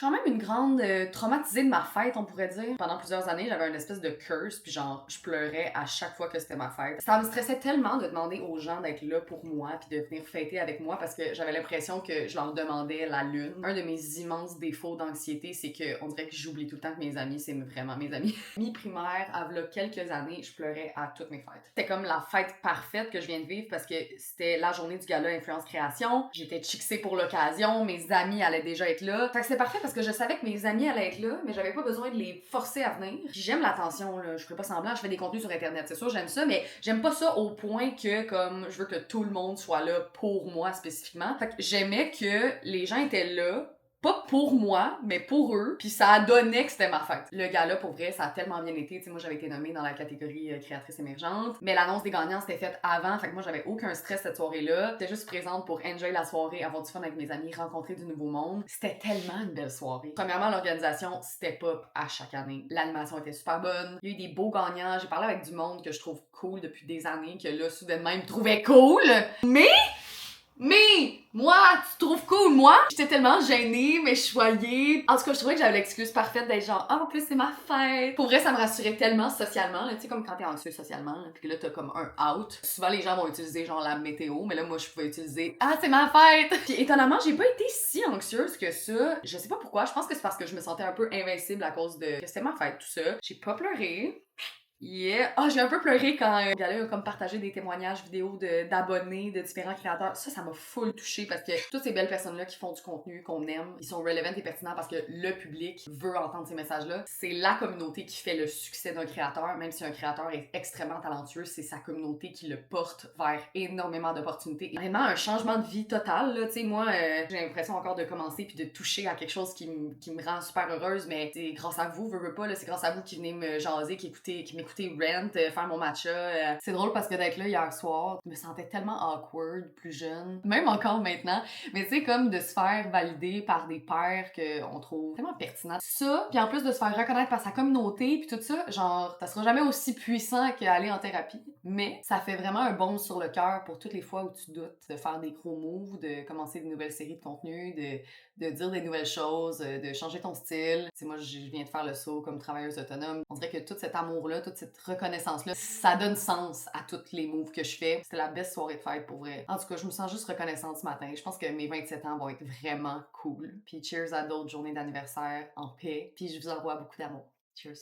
suis quand même une grande traumatisée de ma fête, on pourrait dire. Pendant plusieurs années, j'avais une espèce de curse, puis genre, je pleurais à chaque fois que c'était ma fête. Ça me stressait tellement de demander aux gens d'être là pour moi, puis de venir fêter avec moi, parce que j'avais l'impression que je leur demandais la lune. Un de mes immenses défauts d'anxiété, c'est que on dirait que j'oublie tout le temps que mes amis, c'est vraiment mes amis. Mi-primaire, à v'là quelques années, je pleurais à toutes mes fêtes. C'était comme la fête parfaite que je viens de vivre parce que c'était la journée du gala Influence Création. J'étais chicksée pour l'occasion, mes amis allaient déjà être là. Fait que c'était parfait parce que je savais que mes amis allaient être là, mais j'avais pas besoin de les forcer à venir. Puis j'aime l'attention, là. Je ferai pas semblant, je fais des contenus sur Internet, c'est sûr, j'aime ça, mais j'aime pas ça au point que, comme, je veux que tout le monde soit là pour moi spécifiquement. Fait que j'aimais que les gens étaient là pas pour moi, mais pour eux, puis ça a donné que c'était ma fête. Le gala, pour vrai, ça a tellement bien été. Tu sais, moi, j'avais été nommée dans la catégorie créatrice émergente, mais l'annonce des gagnants, c'était faite avant, fait que moi, j'avais aucun stress cette soirée-là. J'étais juste présente pour enjoy la soirée, avoir du fun avec mes amis, rencontrer du nouveau monde. C'était tellement une belle soirée. Premièrement, l'organisation, c'était pop à chaque année. L'animation était super bonne. Il y a eu des beaux gagnants. J'ai parlé avec du monde que je trouve cool depuis des années, que là, soudainement, ils me trouvaient cool. Mais, moi, tu trouves cool, moi? J'étais tellement gênée, mais choyée. En tout cas, je trouvais que j'avais l'excuse parfaite d'être genre, ah, en plus, c'est ma fête. Pour vrai, ça me rassurait tellement socialement, là. Tu sais, comme quand t'es anxieux socialement, là, pis que là, t'as comme un out. Souvent, les gens vont utiliser genre la météo, mais là, moi, je pouvais utiliser, ah, c'est ma fête! Puis étonnamment, j'ai pas été si anxieuse que ça. Je sais pas pourquoi. Je pense que c'est parce que je me sentais un peu invincible à cause de que c'était ma fête, tout ça. J'ai pas pleuré. Yeah! Ah, j'ai un peu pleuré quand Gala a comme partagé des témoignages vidéo d'abonnés de différents créateurs. Ça m'a full touché parce que toutes ces belles personnes-là qui font du contenu qu'on aime, ils sont relevant et pertinents parce que le public veut entendre ces messages-là. C'est la communauté qui fait le succès d'un créateur, même si un créateur est extrêmement talentueux, c'est sa communauté qui le porte vers énormément d'opportunités. Vraiment un changement de vie total, là. Tu sais, moi, j'ai l'impression encore de commencer puis de toucher à quelque chose qui me rend super heureuse, mais c'est grâce à vous, veux pas, là, c'est grâce à vous qui venez me jaser, qui m'écoutez Rent, faire mon matcha. C'est drôle parce que d'être là hier soir, je me sentais tellement awkward, plus jeune, même encore maintenant, mais tu sais, comme de se faire valider par des pairs qu'on trouve tellement pertinents. Ça, puis en plus de se faire reconnaître par sa communauté, puis tout ça, genre, ça sera jamais aussi puissant qu'aller en thérapie, mais ça fait vraiment un baume sur le cœur pour toutes les fois où tu doutes de faire des gros moves, de commencer des nouvelles séries de contenu, de dire des nouvelles choses, de changer ton style. Tu sais, moi, je viens de faire le saut comme travailleuse autonome. On dirait que tout cet amour-là, toute cette reconnaissance-là, ça donne sens à tous les moves que je fais. C'était la best soirée de fête, pour vrai. En tout cas, je me sens juste reconnaissante ce matin. Je pense que mes 27 ans vont être vraiment cool. Puis cheers à d'autres journées d'anniversaire en paix. Puis je vous envoie beaucoup d'amour. Cheers.